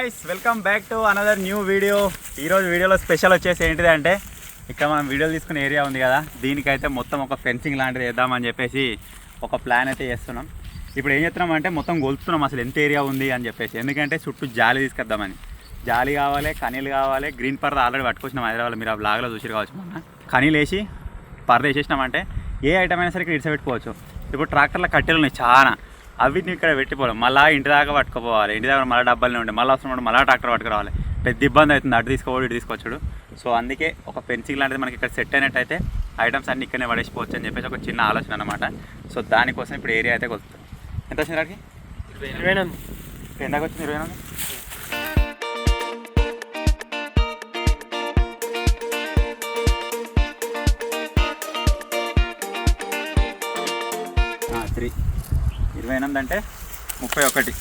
Guys, welcome back to another new video. ఈరోజు వీడియోలో special వచ్చేసి ఏంటిది అంటే, ఇక్కడ మనం వీడియోలు తీసుకునే ఏరియా ఉంది కదా, దీనికైతే మొత్తం ఒక ఫెన్సింగ్ లాంటిది వేద్దామని చెప్పేసి ఒక ప్లాన్ అయితే చేస్తున్నాం. ఇప్పుడు ఏం చేస్తున్నాం అంటే మొత్తం గొలుపుతున్నాం అసలు ఎంత ఏరియా ఉంది అని చెప్పేసి. ఎందుకంటే చుట్టూ జాలి తీసుకొద్దామని. జాలి కావాలి, కనీలు కావాలి, గ్రీన్ పర్ద ఆల్రెడీ పట్టుకొచ్చినాం హైదరాబాద్లో. మీరు ఆ బ్లాగ్లో చూసి కావచ్చు. మొన్న కనీలు వేసి పర్ద వేసేసినామంటే ఏ ఐటమ్ అయినా సరే ఇక్కడ ఇడిచి పెట్టుకోవచ్చు. ఇప్పుడు ట్రాక్టర్లో కట్టెలు ఉన్నాయి చాలా, అవిటిని ఇక్కడ పెట్టిపోవాలి. మళ్ళీ ఇంటి దాకా పట్టుకుపోవాలి, ఇంటి దగ్గర మళ్ళీ డబ్బాలనే ఉండే, మళ్ళీ అవసరం మళ్ళీ ట్రాక్టర్ పట్టుకురావాలి. పెద్ద ఇబ్బంది అవుతుంది, అటు తీసుకోవాలి ఇటు తీసుకొచ్చాడు. సో అందుకే ఒక ఫెన్సింగ్ లాంటిది మనకి ఇక్కడ సెట్ అయినట్టయితే ఐటమ్స్ అన్ని ఇక్కడనే పడేసిపోవచ్చు అని చెప్పేసి ఒక చిన్న ఆలోచన అనమాట. సో దానికోసం ఇప్పుడు ఏరియా అయితే కొలుస్తుంది. ఎంత వచ్చింది రాడికి? 28. ఎందాక వచ్చింది? 28. త్రీ 28 అంటే 31.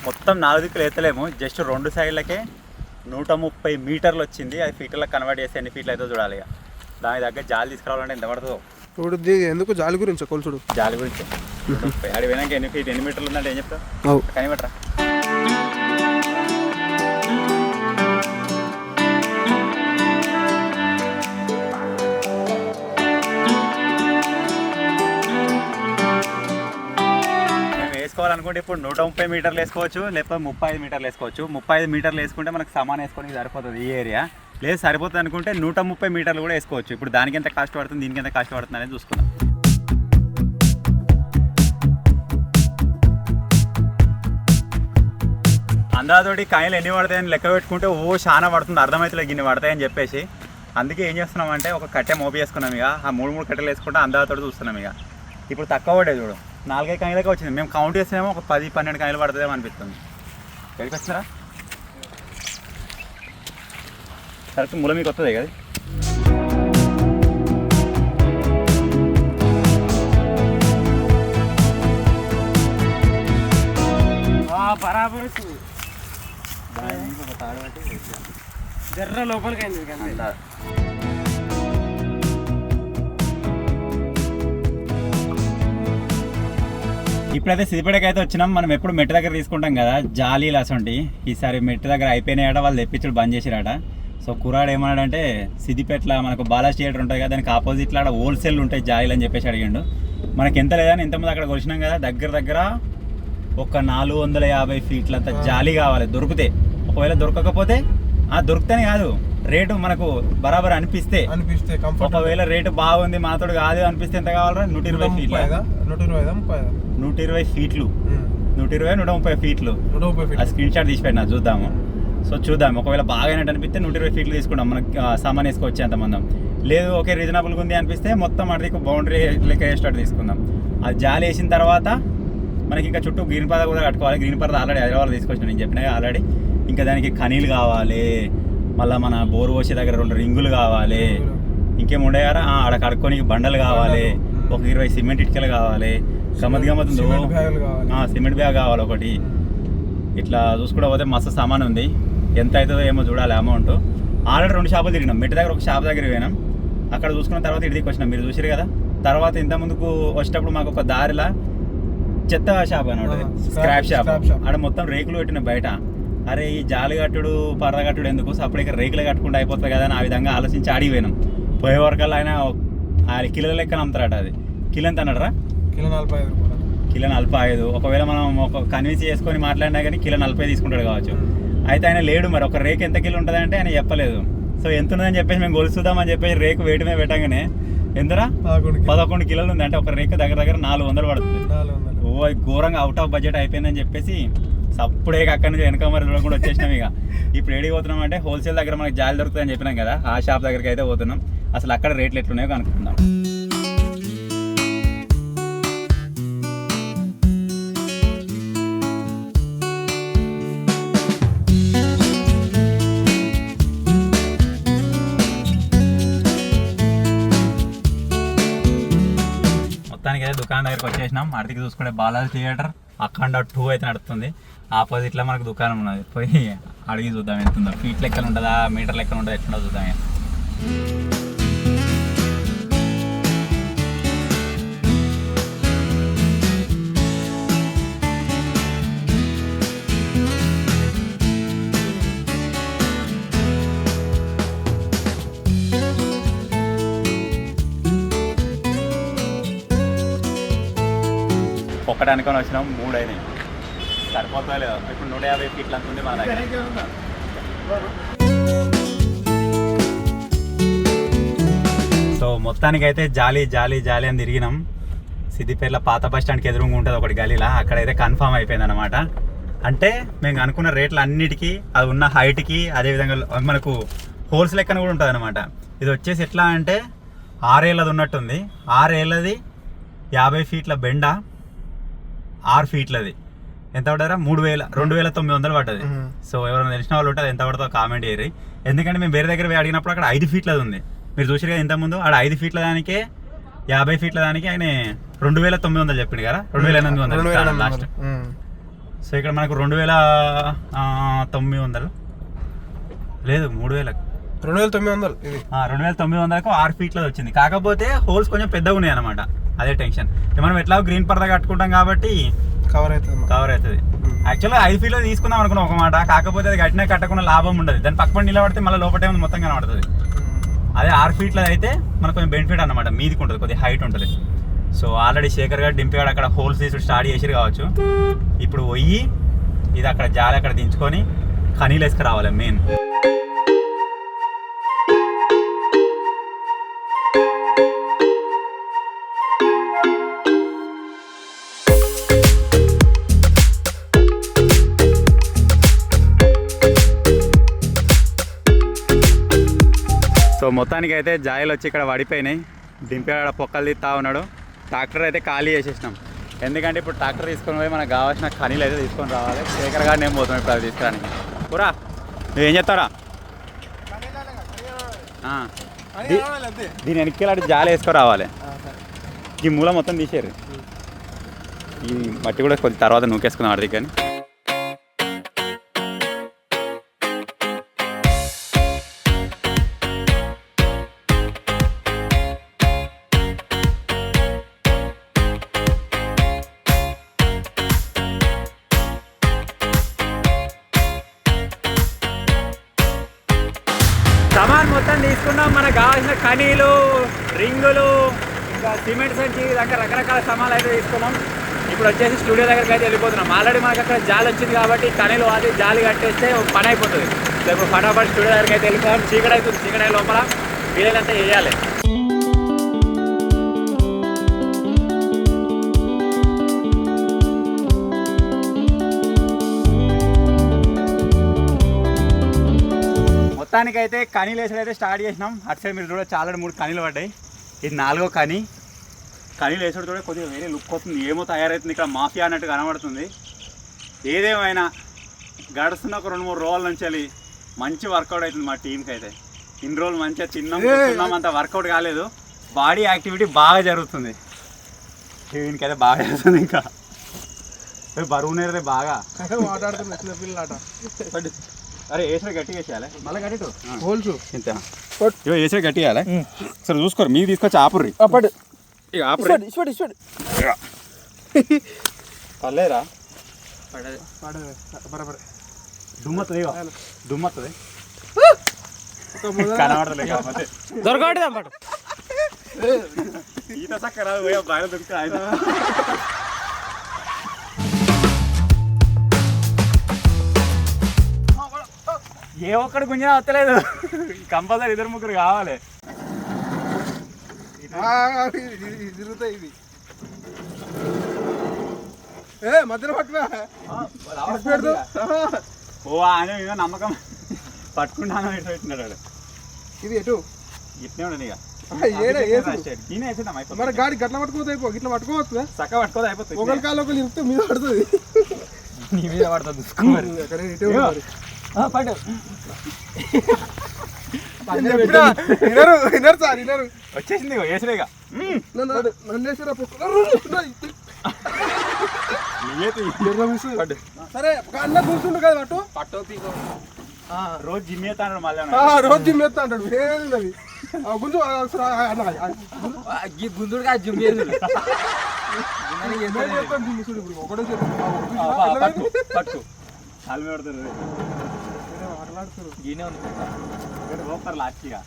మొత్తం 4 దిక్కులు ఎత్తలేము, జస్ట్ 2 సైడ్లకే 130 మీటర్లు వచ్చింది. అది ఫీట్లకు కన్వర్ట్ చేస్తే ఎన్ని ఫీట్లు అయితే చూడాలి. ఇక దాని దగ్గర జాలి తీసుకురావాలంటే ఎంత పడుతుందో. ఇప్పుడు ఎందుకు జాలి గురించి కొలుచుడు? జాలి గురించి 130. అడి పోయినాక ఎన్ని మీటర్లు ఉందంటే ఏం చెప్తావు? కనిపెట్టరా. వేసుకోవాలనుకుంటే ఇప్పుడు 130 మీటర్లు వేసుకోవచ్చు, లేకపోతే 35 మీటర్లు వేసుకోవచ్చు. 35 మీటర్లు వేసుకుంటే మనకు సమాన్ వేసుకోవడానికి సరిపోతుంది ఈ ఏరియా. లేదు సరిపోతుంది అనుకుంటే 130 మీటర్లు కూడా వేసుకోవచ్చు. ఇప్పుడు దానికి ఎంత కాస్ట్ పడుతుంది, దీనికి ఎంత కాస్ట్ పడుతుంది అనేది చూసుకుందాం. అందాతోటి కాయలు ఎన్ని పడతాయని లెక్క పెట్టుకుంటే చాలా పడుతుంది, అర్థమవుతుంది గిన్నె పడతాయని చెప్పేసి. అందుకే ఏం చేస్తున్నామంటే ఒక కట్టె మోపి వేసుకున్నాం. ఇక ఆ 3 కట్టెలు వేసుకుంటే అందాతోటి చూస్తున్నాం. ఇక ఇప్పుడు తక్కువ పడే చూడు, 4-5 కాయలకే వచ్చింది. మేము కౌంట్ చేస్తేమో ఒక 10-12 కాయలు పడుతుందేమో అనిపిస్తుంది. ఎక్కడికి వచ్చినారా? కరెక్ట్ మూల మీకు వస్తుంది కదా. బరాబర్ జర్ర లోపలికి అయింది. ఇప్పుడైతే సిద్దిపేటకి అయితే వచ్చినాం. మనం ఎప్పుడు మెట్టు దగ్గర తీసుకుంటాం కదా జాలీలు అసంటి. ఈసారి మెట్టు దగ్గర అయిపోయినాయట, వాళ్ళు తెప్పించడం బంద్ చేసిరాట. సో కుర్రాడు ఏమన్నాడంటే సిద్దిపేటలో మనకు బాలాజీ థియేటర్ ఉంటుంది కదా, దానికి ఆపోజిట్లో ఆడ హోల్సేల్ ఉంటాయి జాలీలు అని చెప్పేసి అడిగిండు. మనకి ఎంత లేదని ఇంతమంది అక్కడ కొలిసినాం కదా, దగ్గర ఒక 450 ఫీట్లంత జాలీ కావాలి దొరికితే. ఒకవేళ దొరకకపోతే దొరికితేనే కాదు, రేటు మనకు బరాబర్ అనిపిస్తే ఒకవేళ రేటు బాగుంది మాతోడు కాదు అనిపిస్తే ఎంత కావాలరా? 120 ఫీట్లు. 120 ఫీట్లు, 120-130 ఫీట్లు. ఆ స్క్రీన్ షాట్ తీసి పెట్టినా చూద్దాము. సో చూద్దాం, ఒకవేళ బాగా అయినట్టు అనిపిస్తే 120 ఫీట్లు తీసుకుంటాం. మనకి సామాన్ వేసుకోవచ్చు ఎంతమంది. లేదు ఓకే రీజనబుల్గా ఉంది అనిపిస్తే మొత్తం అడిగి బౌండరీ లెక్క వేసేటట్టు తీసుకుందాం. అది జాలి వేసిన తర్వాత మనకి ఇంకా చుట్టూ గ్రీన్ పర్ద కూడా కట్టుకోవాలి. గ్రీన్ పర్ద ఆల్రెడీ హైదరాబాద్ తీసుకొచ్చిన, నేను చెప్పినా ఆల్రెడీ. ఇంకా దానికి కనీలు కావాలి, మళ్ళీ మన బోరు పోసే దగ్గర 2 రింగులు కావాలి, ఇంకేముండే కదా ఆడ కడుక్కొని బండలు కావాలి, ఒక 20 సిమెంట్ ఇటుకలు కావాలి, గమ్మత్ సిమెంట్ బ్యాగ్ కావాలి ఒకటి. ఇట్లా చూసుకుంటూ పోతే మస్తు సామాన్ ఉంది. ఎంత అవుతుందో ఏమో చూడాలి అమౌంట్. ఆల్రెడీ 2 షాపులు తిరిగినాం. మెట్టు దగ్గర ఒక షాప్ దగ్గర పోయినాం, అక్కడ చూసుకున్న తర్వాత ఇడికి వచ్చినాం. మీరు చూసారు కదా. తర్వాత ఇంత ముందుకు వచ్చేటప్పుడు మాకు ఒక దారిలా చెత్త షాప్ అని ఉంటుంది, స్క్రాప్ షాప్. ఆడ మొత్తం రేకులు పెట్టిన బయట. అరే ఈ జాలి కట్టుడు పరద కట్టుడు ఎందుకు, సపరేట్గా రేకులు కట్టుకుంటే అయిపోతుంది కదా అని ఆ విధంగా ఆలోచించి అడిగి పోయినాం. పోయే వరకల్లా ఆయన కిలోల లెక్కన అమ్ముతారట. అది కిలో ఎంత అన్నాడరా? కిలో 45. కిలో 45. ఒకవేళ మనం ఒక కన్విన్స్ చేసుకొని మాట్లాడినా కానీ కిలో 40 తీసుకుంటాడు కావచ్చు. అయితే ఆయన లేడు, మరి ఒక రేకు ఎంత కిలో ఉంటుంది అంటే ఆయన చెప్పలేదు. సో ఎంత ఉందని చెప్పేసి మేము గొలుసుదామని చెప్పేసి రేకు వేటి మీద పెట్టగానే ఎంతరా 11 కిలోలు ఉంది. అంటే ఒక రేకు దగ్గర 400 పడుతుంది. అది ఘోరంగా అవుట్ ఆఫ్ బడ్జెట్ అయిపోయిందని చెప్పేసి సప్పుడే అక్కడి నుంచి వెనక మరి కూడా వచ్చేసినాం. ఇక ఇప్పుడు ఏడికి పోతున్నాం అంటే హోల్సేల్ దగ్గర మనకి జాలి దొరుకుతుందని చెప్పినాం కదా, ఆ షాప్ దగ్గరికి అయితే పోతున్నాం. అసలు అక్కడ రేట్లు ఎట్లున్నాయో కనుక్కుందాం. మొత్తానికి అయితే దుకాణం దగ్గరికి వచ్చేసినాం. అడికి చూసుకుంటే బాలాజీ థియేటర్ అఖండ 2 అయితే నడుస్తుంది. ఆపోజిట్లో మనకు దుకాణం ఉన్నది. పోయి అడిగి చూద్దాం ఎంత ఉందో. ఫీట్ లెక్కలు ఉంటుందా, మీటర్ లెక్కలు ఉంటుందా, ఎట్లా చూద్దాం. ఒక్కటి అనుకొని వచ్చినాం, 3 అయినాయి. సరిపోతా లేదు. ఇప్పుడు 150 ఫీట్లు అంత ఉంది మన దగ్గర. సో మొత్తానికి అయితే జాలీ జాలీ జాలీ అని తిరిగినాం. సిద్దిపేటలో పాత బస్ స్టాండ్కి ఎదురుగా ఉంటుంది ఒకటి గలీలా, అక్కడైతే కన్ఫామ్ అయిపోయింది అనమాట. అంటే మేము అనుకున్న రేట్లు అన్నిటికీ, అది ఉన్న హైట్కి, అదేవిధంగా మనకు హోల్స్ లెక్కన కూడా ఉంటుంది అనమాట. ఇది వచ్చేసి ఎట్లా అంటే 6 ఏళ్ళది ఉన్నట్టుంది. 6 ఏళ్ళది 50 ఫీట్ల బెండ, 6 ఫీట్లది ఎంత పడ్డారా? 2,900 పడ్డది. సో ఎవరైనా తెలిసిన వాళ్ళు ఉంటే అది ఎంత పడుతుందో కామెంట్ చేయరు. ఎందుకంటే మేము వేరే దగ్గర అడిగినప్పుడు అక్కడ 5 ఫీట్లది ఉంది. మీరు చూసారు కదా ఇంతకుముందు, ఆడ 5 ఫీట్ల దానికే 50 ఫీట్ల దానికి ఆయన 2,900 చెప్పిండు కదా, 2,800 లాస్ట్. సో ఇక్కడ మనకు 2,900 లేదు, 2,900కు 6 ఫీట్లది వచ్చింది. కాకపోతే హోల్స్ కొంచెం పెద్దగా ఉన్నాయి అనమాట. అదే టెన్షన్. మనం ఎట్లా గ్రీన్ పరదా కట్టుకుంటాం కాబట్టి కవర్ అవుతుంది. యాక్చువల్గా 5 ఫీట్లో తీసుకుందాం అనుకున్నాం ఒక మాట. కాకపోతే అది కట్టినా కట్టకుండా లాభం ఉండదు. దాని పక్కన నిలబడితే మళ్ళీ లోపటే మొత్తం కనబడుతుంది. అదే 6 ఫీట్లో అయితే మనకు కొంచెం బెనిఫిట్ అనమాట, మీదికి ఉంటుంది, కొద్దిగా హైట్ ఉంటుంది. సో ఆల్రెడీ శేఖర్ గారు డింపేగాడు అక్కడ హోల్స్ తీసి స్టార్ట్ చేసిరు కావచ్చు. ఇప్పుడు పోయి ఇది అక్కడ జాలి అక్కడ దించుకొని ఖనీలు వేసుకురావాలి మెయిన్. సో మొత్తానికి అయితే జాయిలు వచ్చి ఇక్కడ పడిపోయినాయి. దింపేవాడ పొక్కలు తీస్తా ఉన్నాడు. ట్రాక్టర్ అయితే ఖాళీ చేసేసినాం. ఎందుకంటే ఇప్పుడు ట్రాక్టర్ తీసుకొని పోయి మనకు కావాల్సిన ఖనీలు అయితే తీసుకొని రావాలి. శేఖర్ గారిని ఏం పోతాం ఇప్పుడు అది తీసుకురానికి. కూరా నువ్వేం చెప్తారా? దీని వెనక్కి జాలి వేసుకొని రావాలి. ఈ మూల మొత్తం తీసేరు. ఈ మట్టి కూడా కొద్ది తర్వాత నూకేసుకుందాం అడిగి. కానీ సామాన్ మొత్తం తీసుకున్నాం. మనకు కావాల్సిన ఖనీలు, రింగులు, ఇంకా సిమెంట్ సంచి, దగ్గర రకరకాల సామాన్లు అయితే తీసుకున్నాం. ఇప్పుడు వచ్చేసి స్టూడియో దగ్గరికి అయితే వెళ్ళిపోతున్నాం. ఆల్రెడీ మనకు అక్కడ జాలి వచ్చింది కాబట్టి ఖనీలు వాటి జాలి కట్టేస్తే పని అయిపోతుంది. సో ఇప్పుడు ఫటాఫట్ స్టూడియో దగ్గరికి అయితే వెళ్ళిపోతాం. చీకటి అవుతుంది. చీకటి లోపల వీలైనంత వేయాలి. మొత్తానికైతే కనీలు వేసడం అయితే స్టార్ట్ చేసినాం. అటు సైడ్ మీరు చూడ చాలా 3 కనీలు పడ్డాయి. ఇది 4వ కనీ. కనీలు వేసడం కూడా కొద్దిగా వేరే లుక్ వస్తుంది. ఏమో తయారవుతుంది, ఇక్కడ మాఫియా అన్నట్టు కనబడుతుంది. ఏదేమైనా గడుస్తున్న ఒక 2-3 రోజుల నుంచి మంచి వర్కౌట్ అవుతుంది మా టీంకి అయితే. ఇన్ని రోజులు మంచిగా తిన్నాం, అంత వర్కౌట్ కాలేదు. బాడీ యాక్టివిటీ బాగా జరుగుతుంది. దీనికైతే బాగా జరుగుతుంది. ఇంకా బరువు నేరే బాగా మాట్లాడుతున్నా చిన్న పిల్లలాట. అరే వేసే గట్టిగా వేసేయాలి. మళ్ళీ గట్టి హోల్స్ ఇంత వేసే గట్టి వేయాలి. సరే చూసుకోరు, మీకు తీసుకొచ్చి ఆపుర్రి. ఇక ఆపుర్రి. పర్లేదురా, దుమ్మతుంది. దుమ్మతుంది కనబడలే. కాకపోతే దొరకదు ఈత చక్క రాదు. బాగా దొరికితే ఆయన ఏ ఒక్కడు గుంజినా వస్తలేదు. కంపల్సరీ 2-3 కావాలి. తిరుగుతాయి ఇది. మధ్యలో పట్టుకో. ఓ ఆయన మీద నమ్మకం పట్టుకుంటాను. ఇటు పెట్టినాడు. ఇది ఎటు ఇట్నే ఉండదు. ఇక మరి గాడి గట్ల పట్టుకోతే అయిపో. ఇట్లా పట్టుకోవచ్చు. చక్క పట్టుకోదు అయిపోతుంది. ఒకరి కాలు ఒకరు ఇరిస్తే మీద పడుతుంది. నీ మీద పడుతుంది. వినరు సార్ వినరు. వచ్చేసింది వేసినాయిగా నన్ను వేసారా సరే అన్న కూర్చుండు కదా అటు పట్టో పీకో రోజు జిమ్ చేస్తాడు మళ్ళీ రోజు జిమ్ చేస్తా అంటాడు ఏది గుంజు గుందుడుగా జిమ్ చేసి ఒకటే పట్టు కాలు పెడతారు ఈయనే ఉంది పోతారు లాస్ట్గా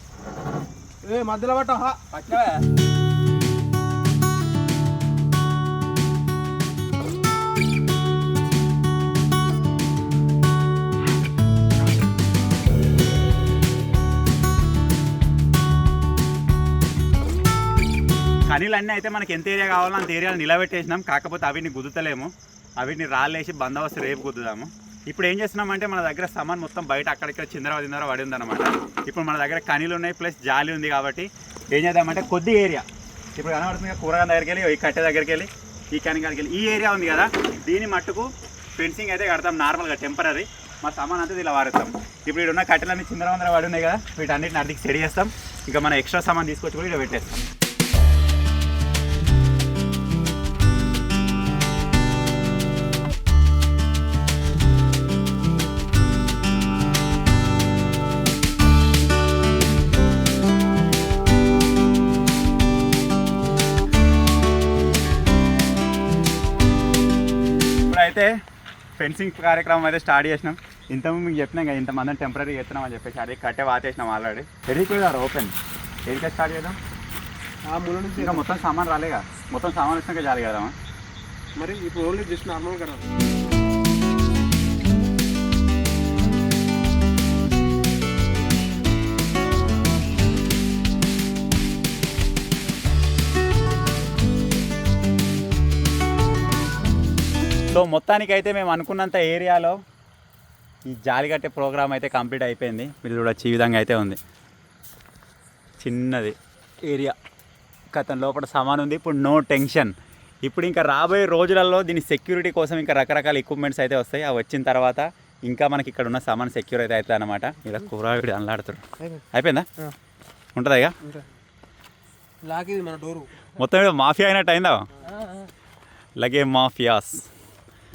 ఏ మధ్యలో పట్ట పట్టినవా కనీలు అన్నీ అయితే మనకి ఎంత ఏరియా కావాలో అంత ఏరియాలో నిలబెట్టేసినాం. కాకపోతే అవిని గుద్దుతలేము, అవిని రాళ్ళేసి బందోబస్తు రేపు గుద్దుదాము. ఇప్పుడు ఏం చేస్తున్నామంటే మన దగ్గర సామాన్ మొత్తం బయట అక్కడిక్కడ చిందర పడి ఉందన్నమాట. ఇప్పుడు మన దగ్గర కనీలు ఉన్నాయి ప్లస్ జాలి ఉంది కాబట్టి ఏం చేద్దామంటే కొద్ది ఏరియా ఇప్పుడు కనబడుతుంది కూరగాయల దగ్గరికి వెళ్ళి ఈ కట్టె దగ్గరికి వెళ్ళి ఈ కని కాడికి వెళ్ళి ఈ ఏరియా ఉంది కదా దీని మట్టుకు ఫెన్సింగ్ అయితే కడతాం నార్మల్గా టెంపరీ. మా సామాన్ అంతా ఇలా వాడతాం. ఇప్పుడు ఇక్కడ ఉన్న కట్టెలన్నీ చిందర పడి ఉన్నాయి కదా వీటన్నిటిని అడిగి సెడి చేస్తాం. ఇంకా మన ఎక్స్ట్రా సామాన్ తీసుకొచ్చి కూడా ఇక్కడ పెట్టేస్తాం. అయితే ఫెన్సింగ్ కార్యక్రమం అయితే స్టార్ట్ చేసినాం. ఇంతకుముందు మీకు చెప్పినాం కదా ఇంతమందిని టెంపరీ చేస్తున్నాం అని చెప్పేసి అది కట్టే వాతేసినాం ఆల్రెడీ. ఎడిపోయారు ఓపెన్ ఎడికే స్టార్ట్ చేద్దాం. ఇంకా మొత్తం సామాన్ రాలేగా, మొత్తం సామాన్ వచ్చినాక చాలు కదా మరి ఇప్పుడు ఓన్లీ జస్ట్ నార్మల్ కదా. సో మొత్తానికైతే మేము అనుకున్నంత ఏరియాలో ఈ జాలి కట్టే ప్రోగ్రామ్ అయితే కంప్లీట్ అయిపోయింది. మీరు చూడొచ్చు ఈ విధంగా అయితే ఉంది, చిన్నది ఏరియా కథం లోపల సామాన్ ఉంది. ఇప్పుడు నో టెన్షన్. ఇప్పుడు ఇంకా రాబోయే రోజులలో దీని సెక్యూరిటీ కోసం ఇంకా రకరకాల ఎక్విప్మెంట్స్ అయితే వస్తాయి. అవి వచ్చిన తర్వాత ఇంకా మనకి ఇక్కడ ఉన్న సామాన్ సెక్యూర్ అయితే అవుతుంది అనమాట. ఇలా కూరగాయలు అనలాడుతాడు. అయిపోయిందా? ఉంటుందా ఇక లాగేది మన డోరు మొత్తం మీద మాఫియా అయినట్టు అయిందా? లగే మాఫియాస్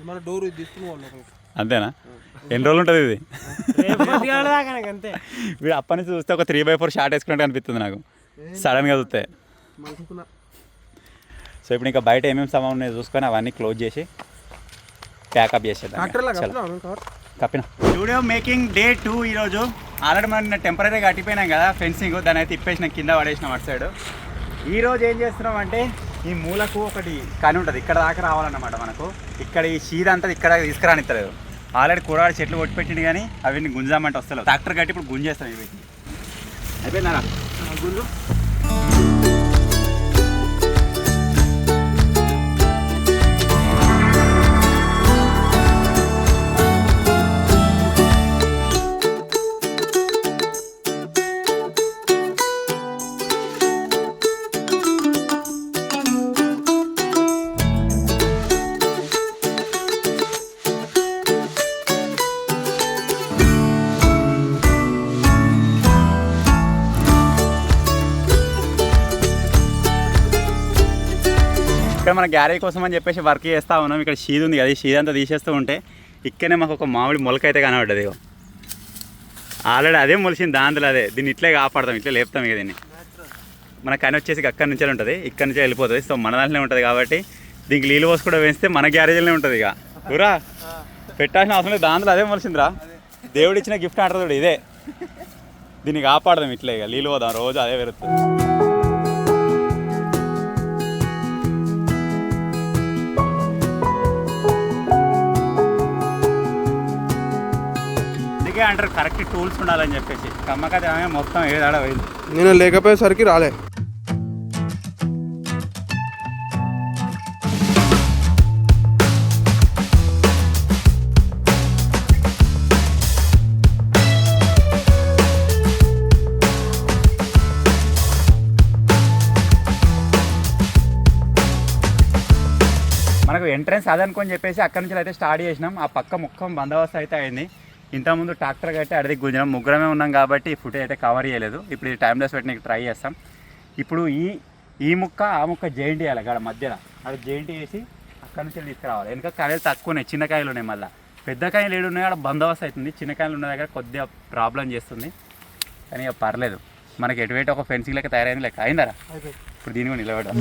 మన డోరు తీసుకుని అంతేనా? ఎన్ని రోజులు ఉంటుంది ఇది? వీడు అప్పటి నుంచి చూస్తే ఒక 3x4 షార్ట్ వేసుకున్నట్టు అనిపిస్తుంది నాకు సడన్గా చూస్తే. సో ఇప్పుడు ఇంకా బయట ఏమేమి సామాన్ ఉన్నాయో చూసుకొని అవన్నీ క్లోజ్ చేసి ప్యాకప్ చేసేద్దాం. కప్పిన స్టూడియో మేకింగ్ డే 2 ఈరోజు. ఆల్రెడీ మనం టెంపరీ కట్టిపోయినాం కదా ఫెన్సింగ్, దాన్ని అయితే ఇప్పేసిన కింద పడేసినాం అటు సైడ్. ఈరోజు ఏం చేస్తున్నాం అంటే ఈ మూలకు ఒకటి కని ఉంటుంది, ఇక్కడ దాకా రావాలన్నమాట మనకు. ఇక్కడ ఈ షీద అంతా ఇక్కడ తీసుకురానిస్తలేదు. ఆల్రెడీ కూరగాయలు చెట్లు కొట్టిపెట్టింది కానీ అవన్నీ గుంజామంటే వస్తలేదు. ట్రాక్టర్ కట్టి ఇప్పుడు గుంజేస్తాం ఇవి. అయిపోయిందా గుంజు? ఇక్కడ మన గ్యారేజ్ కోసం అని చెప్పేసి వర్క్ చేస్తూ ఉన్నాం. ఇక్కడ షీద్ ఉంది కదా, ఈ షీద్ అంతా తీసేస్తూ ఉంటే ఇక్కడనే మాకు ఒక మామిడి మొలక అయితే కనబడ్డది. ఆల్రెడీ అదే మొలిసింది దాంట్లో. అదే దీన్ని ఇట్లే కాపాడతాం, ఇట్లే లేపుతాం. ఇక దీన్ని మన కని వచ్చేసి అక్కడి నుంచే ఉంటుంది, ఇక్కడి నుంచే వెళ్ళిపోతుంది. సో మన దాంట్లోనే ఉంటుంది కాబట్టి దీనికి నీళ్ళు పోసి కూడా వేస్తే మన గ్యారేజ్లోనే ఉంటుంది. ఇక ఊరా పెట్టాల్సిన అవసరం లేదు, దాంట్లో అదే మొలిసిందిరా. దేవుడు ఇచ్చిన గిఫ్ట్ అంటారు చూడు, ఇదే. దీన్ని కాపాడదాం ఇట్లే. ఇక నీళ్ళు పోదాం, రోజు అదే పెరుగుతుంది. అంటారు కరెక్ట్ టూల్స్ ఉండాలని చెప్పేసి. కమ్మకది ఆమె మొత్తం ఏదాడ పోయింది. నేను లేకపోయేసరికి రాలే. మనకు ఎంట్రన్స్ అదనుకొని చెప్పేసి అక్కడి నుంచి అయితే స్టార్ట్ చేసినాం. ఆ పక్క ముఖం బందోబస్తు అయితే అయింది. ఇంతకుముందు ట్రాక్టర్ కట్టి అడిగి గుంజడం ముగ్గురమే ఉన్నాం కాబట్టి ఈ ఫుటేజ్ అయితే కవర్ చేయలేదు. ఇప్పుడు ఈ టైమ్లెస్ పెట్టడానికి ట్రై చేస్తాం. ఇప్పుడు ఈ ముక్క ఆ ముక్క జాయింట్ చేయాలి అక్కడ మధ్యలో, అది జాయింట్ చేసి అక్కడ నుంచి తీసుకురావాలి. వెనక కాయలు తక్కువ ఉన్నాయి, చిన్న కాయలు ఉన్నాయి. మళ్ళీ పెద్ద కాయలు ఏడు ఉన్నాయి అక్కడ బందోబస్తు అవుతుంది, చిన్న కాయలు ఉన్న దగ్గర కొద్దిగా ప్రాబ్లం చేస్తుంది. కానీ ఇక పర్లేదు, మనకి ఎటువైతే ఒక ఫెన్సింగ్ లెక్క తయారైంది లెక్క అయిందరా. ఇప్పుడు దీని కూడా నిలబడ్డా.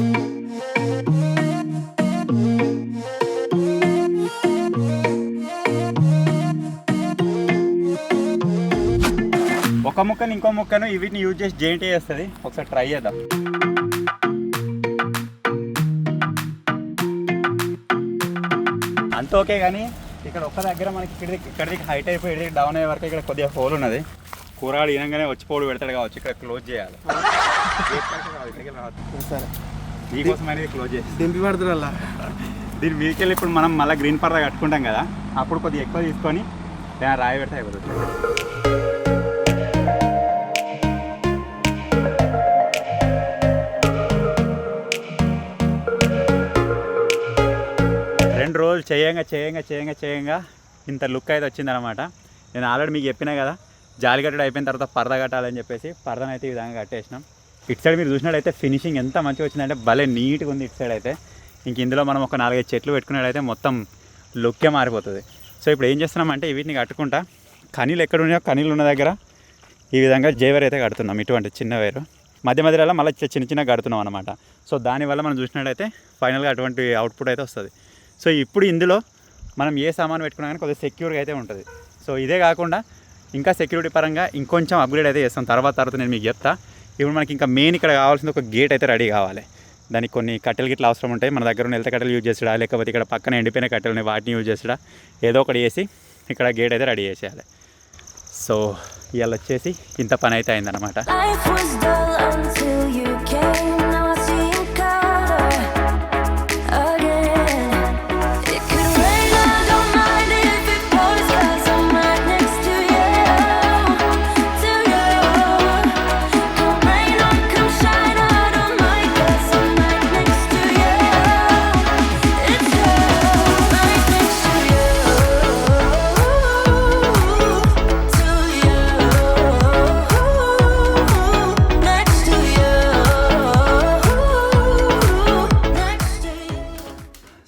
ఒక ముక్కను ఇంకో ముక్కను వీటిని యూజ్ చేసి జాయింట్ చేస్తుంది. ఒకసారి ట్రై చేద్దాం. అంత ఓకే, కానీ ఇక్కడ ఒక్క దగ్గర మనకి ఇక్కడికి హైట్ అయిపోయి డౌన్ అయ్యే వరకు ఇక్కడ కొద్దిగా హోల్ ఉన్నది. కూరగాడు ఈనంగానే వచ్చి పోడు పెడతాడు కావచ్చు, ఇక్కడ క్లోజ్ చేయాలి. సరే, మీకోసం అనేది క్లోజ్ చేసి దింపి పడుతున్నా. దీని మీకెళ్ళి ఇప్పుడు మనం మళ్ళీ గ్రీన్ పర్దా కట్టుకుంటాం కదా, అప్పుడు కొద్దిగా ఎక్కువ తీసుకొని రాయి పెడితే అయిపోతుంది. రెండు రోజులు చేయంగా ఇంత లుక్ అయితే వచ్చిందనమాట. నేను ఆల్రెడీ మీకు చెప్పినా కదా, జాలి కట్టడం అయిపోయిన తర్వాత పరద కట్టాలని చెప్పేసి పరదను అయితే ఈ విధంగా కట్టేసినాం. ఇటు సైడ్ మీరు చూసినట్టయితే ఫినిషింగ్ ఎంత మంచిగా వచ్చిందంటే భలే నీట్గా ఉంది ఇటు సైడ్ అయితే. ఇంక ఇందులో మనం ఒక 4-5 చెట్లు పెట్టుకున్నట్టయితే మొత్తం లుక్కే మారిపోతుంది. సో ఇప్పుడు ఏం చేస్తున్నామంటే వీటిని కట్టుకుంటా కనీలు ఎక్కడ ఉన్నాయో కనీలు ఉన్న దగ్గర ఈ విధంగా జేవర్ అయితే కడుతున్నాం. ఇటువంటి చిన్న వైరు మధ్యలో మళ్ళీ చిన్న కడుతున్నాం అనమాట. సో దానివల్ల మనం చూసినట్టయితే ఫైనల్గా అటువంటి అవుట్పుట్ అయితే వస్తుంది. సో ఇప్పుడు ఇందులో మనం ఏ సామాన్ పెట్టుకున్నా కానీ కొద్దిగా సెక్యూర్గా అయితే ఉంటుంది. సో ఇదే కాకుండా ఇంకా సెక్యూరిటీ పరంగా ఇంకొంచెం అప్గ్రేడ్ అయితే చేస్తాం తర్వాత నేను మీకు చెప్తా. ఇప్పుడు మనకి ఇంకా మెయిన్ ఇక్కడ కావాల్సింది ఒక గేట్ అయితే రెడీ కావాలి. దానికి కొన్ని కట్టెలు గిట్ల అవసరం ఉంటాయి. మన దగ్గర ఉన్న ఎలత కట్టెలు యూజ్ చేసాడా, లేకపోతే ఇక్కడ పక్కన ఎండిపోయిన కట్టెలు ఉన్నాయి వాటిని యూజ్ చేసాడా, ఏదో ఒకటి చేసి ఇక్కడ గేట్ అయితే రెడీ చేసేయాలి. సో ఇవాళ వచ్చేసి ఇంత పని అయితే అయిందనమాట.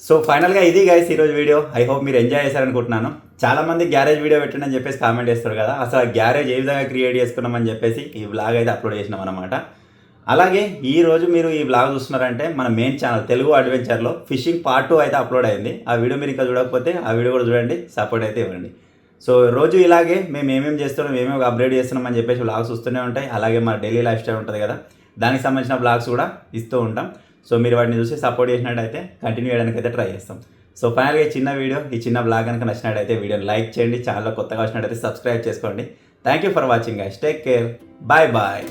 సో ఫైనల్గా ఇది గైస్ ఈరోజు వీడియో. ఐ హోప్ మీరు ఎంజాయ్ చేశారనుకుంటున్నాను. చాలామంది గ్యారేజ్ వీడియో పెట్టండి అని చెప్పేసి కామెంట్ చేస్తారు కదా, అసలు ఆ గ్యారేజ్ ఏ విధంగా క్రియేట్ చేసుకున్నామని చెప్పేసి ఈ వ్లాగ్ అయితే అప్లోడ్ చేసినాం అనమాట. అలాగే ఈరోజు మీరు ఈ వ్లాగ్ చూస్తున్నారంటే మన మెయిన్ ఛానల్ తెలుగు అడ్వెంచర్లో ఫిషింగ్ పార్ట్ 2 అయితే అప్లోడ్ అయింది. ఆ వీడియో మీరు ఇంకా చూడకపోతే ఆ వీడియో కూడా చూడండి, సపోర్ట్ అయితే ఇవ్వండి. సో రోజు ఇలాగే మేము ఏమేమి చేస్తున్నాం, ఏమేమి అప్డేట్ చేస్తున్నాం అని చెప్పేసి వ్లాగ్స్ వస్తూనే ఉంటాయి. అలాగే మన డైలీ లైఫ్ స్టైల్ ఉంటుంది కదా, దానికి సంబంధించిన వ్లాగ్స్ కూడా ఇస్తూ ఉంటాం. సో మీరు వాటిని చూసి సపోర్ట్ చేసినట్టయితే కంటిన్యూ చేయడానికి అయితే ట్రై చేస్తాం. సో ఫైనల్గా ఈ చిన్న బ్లాగ్ కనుక నచ్చినట్టయితే వీడియోని లైక్ చేయండి, ఛానల్లో కొత్తగా వచ్చినట్టయితే సబ్స్క్రైబ్ చేసుకోండి. Thank you for watching guys, take care, bye bye.